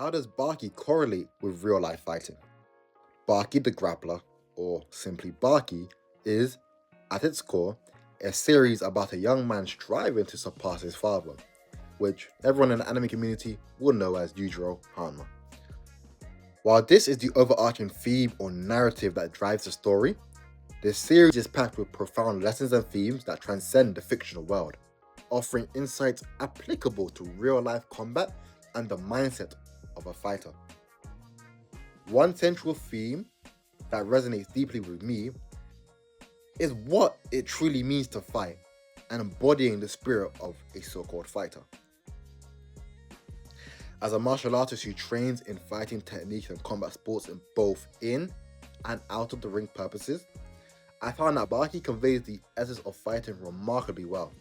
How does Baki correlate with real life fighting? Baki the Grappler, or simply Baki, is, at its core, a series about a young man striving to surpass his father, which everyone in the anime community will know as Yujiro Hanma. While this is the overarching theme or narrative that drives the story, this series is packed with profound lessons and themes that transcend the fictional world, offering insights applicable to real-life combat and the mindset of a fighter. One central theme that resonates deeply with me is what it truly means to fight and embodying the spirit of a so-called fighter. As a martial artist who trains in fighting techniques and combat sports in both in and out of the ring purposes, I found that Baki conveys the essence of fighting remarkably well.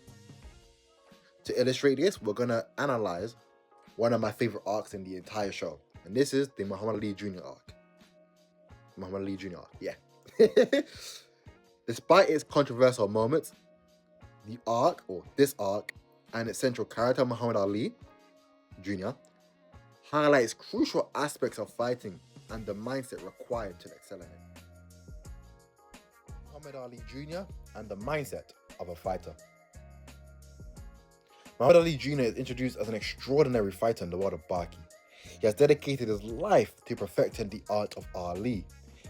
To illustrate this, we're going to analyze one of my favorite arcs in the entire show, and this is the Muhammad Ali Jr. arc. Muhammad Ali Jr. arc, yeah. Despite its controversial moments, this arc, and its central character, Muhammad Ali Jr., highlights crucial aspects of fighting and the mindset required to excel in it. Muhammad Ali Jr. and the mindset of a fighter. Muhammad Ali Jr. is introduced as an extraordinary fighter in the world of Baki. He has dedicated his life to perfecting the art of Ali,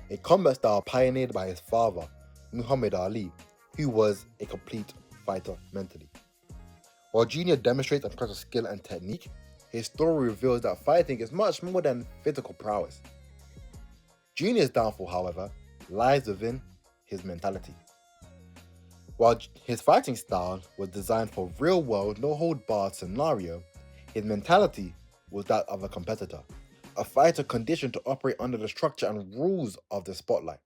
a combat style pioneered by his father, Muhammad Ali, who was a complete fighter mentally. While Jr. demonstrates impressive skill and technique, his story reveals that fighting is much more than physical prowess. Jr.'s downfall, however, lies within his mentality. While his fighting style was designed for real-world, no-hold-barred scenario, his mentality was that of a competitor, a fighter conditioned to operate under the structure and rules of the spotlight.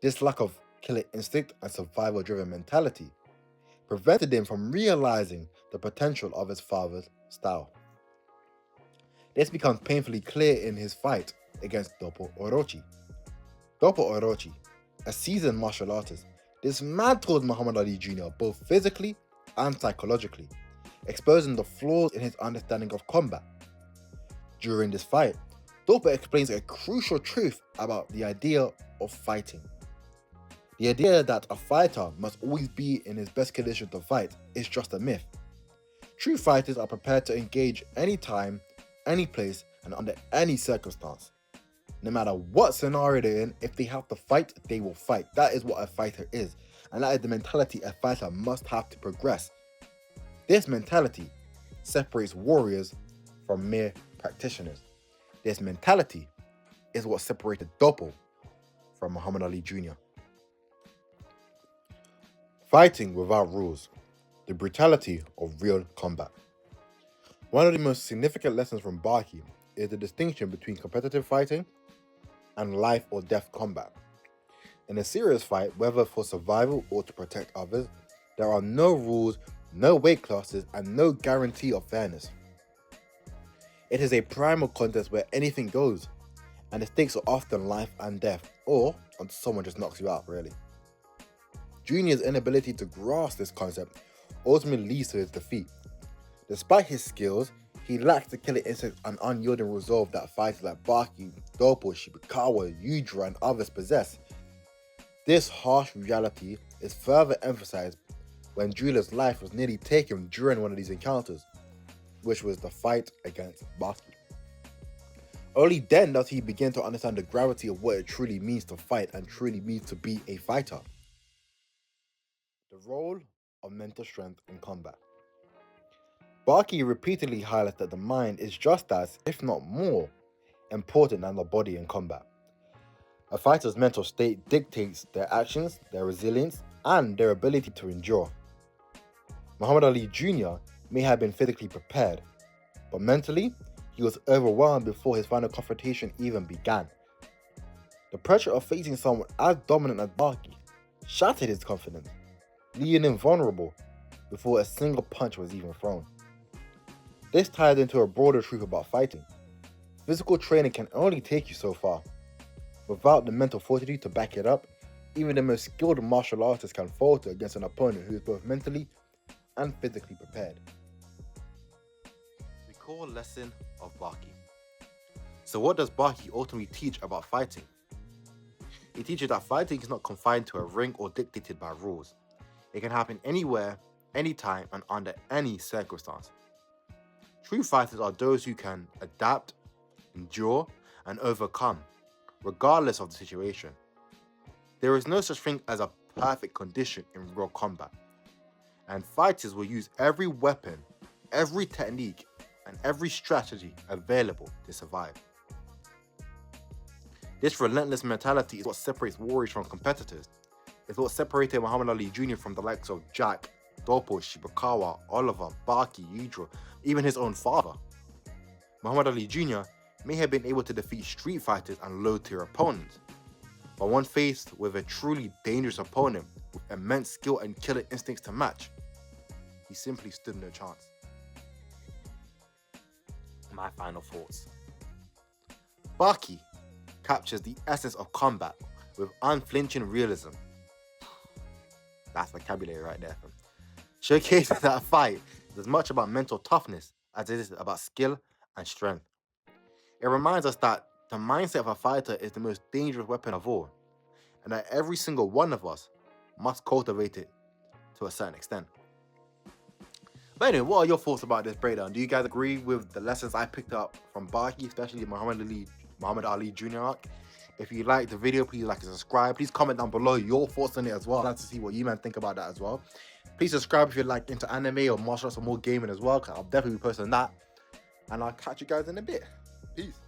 This lack of killer instinct and survival-driven mentality prevented him from realizing the potential of his father's style. This becomes painfully clear in his fight against Dopo Orochi. Dopo Orochi, a seasoned martial artist, dismantled Muhammad Ali Jr. both physically and psychologically, exposing the flaws in his understanding of combat. During this fight, Dopo explains a crucial truth about the idea of fighting. The idea that a fighter must always be in his best condition to fight is just a myth. True fighters are prepared to engage anytime, any place, and under any circumstance. No matter what scenario they're in, if they have to fight, they will fight. That is what a fighter is, and that is the mentality a fighter must have to progress. This mentality separates warriors from mere practitioners. This mentality is what separated Dopo from Muhammad Ali Jr. Fighting without rules, the brutality of real combat. One of the most significant lessons from Baki is the distinction between competitive fighting and life or death combat. In a serious fight, whether for survival or to protect others, there are no rules, no weight classes, and no guarantee of fairness. It is a primal contest where anything goes, and the stakes are often life and death, or until someone just knocks you out, really. Junior's inability to grasp this concept ultimately leads to his defeat. Despite his skills, he lacks the killer instinct and unyielding resolve that fighters like Baki, Dopo, Shibakawa, Yujiro, and others possess. This harsh reality is further emphasized when Junior's life was nearly taken during one of these encounters, which was the fight against Baki. Only then does he begin to understand the gravity of what it truly means to fight and truly means to be a fighter. The role of mental strength in combat. Baki repeatedly highlights that the mind is just as, if not more, important than the body in combat. A fighter's mental state dictates their actions, their resilience, and their ability to endure. Muhammad Ali Jr. may have been physically prepared, but mentally, he was overwhelmed before his final confrontation even began. The pressure of facing someone as dominant as Baki shattered his confidence, leaving him vulnerable before a single punch was even thrown. This ties into a broader truth about fighting. Physical training can only take you so far. Without the mental fortitude to back it up, even the most skilled martial artist can falter against an opponent who is both mentally and physically prepared. The core lesson of Baki. So what does Baki ultimately teach about fighting? He teaches that fighting is not confined to a ring or dictated by rules. It can happen anywhere, anytime, and under any circumstance. True fighters are those who can adapt, endure, and overcome, regardless of the situation. There is no such thing as a perfect condition in real combat, and fighters will use every weapon, every technique, and every strategy available to survive. This relentless mentality is what separates warriors from competitors. It's what separated Muhammad Ali Jr. from the likes of Jack, Dopo, Shibakawa, Oliver, Baki, Yudro, even his own father. Muhammad Ali Jr. may have been able to defeat street fighters and low-tier opponents, but when faced with a truly dangerous opponent with immense skill and killer instincts to match, he simply stood no chance. My final thoughts. Baki captures the essence of combat with unflinching realism. That's vocabulary right there. Showcasing that a fight is as much about mental toughness as it is about skill and strength. It reminds us that the mindset of a fighter is the most dangerous weapon of all, and that every single one of us must cultivate it to a certain extent. But anyway, what are your thoughts about this breakdown? Do you guys agree with the lessons I picked up from Baki, especially Muhammad Ali Jr. arc? If you like the video, please like and subscribe. Please comment down below your thoughts on it as well. I'd like to see what you man think about that as well. Please subscribe if you're like into anime or martial arts or more gaming as well, because I'll definitely be posting that. And I'll catch you guys in a bit. Peace.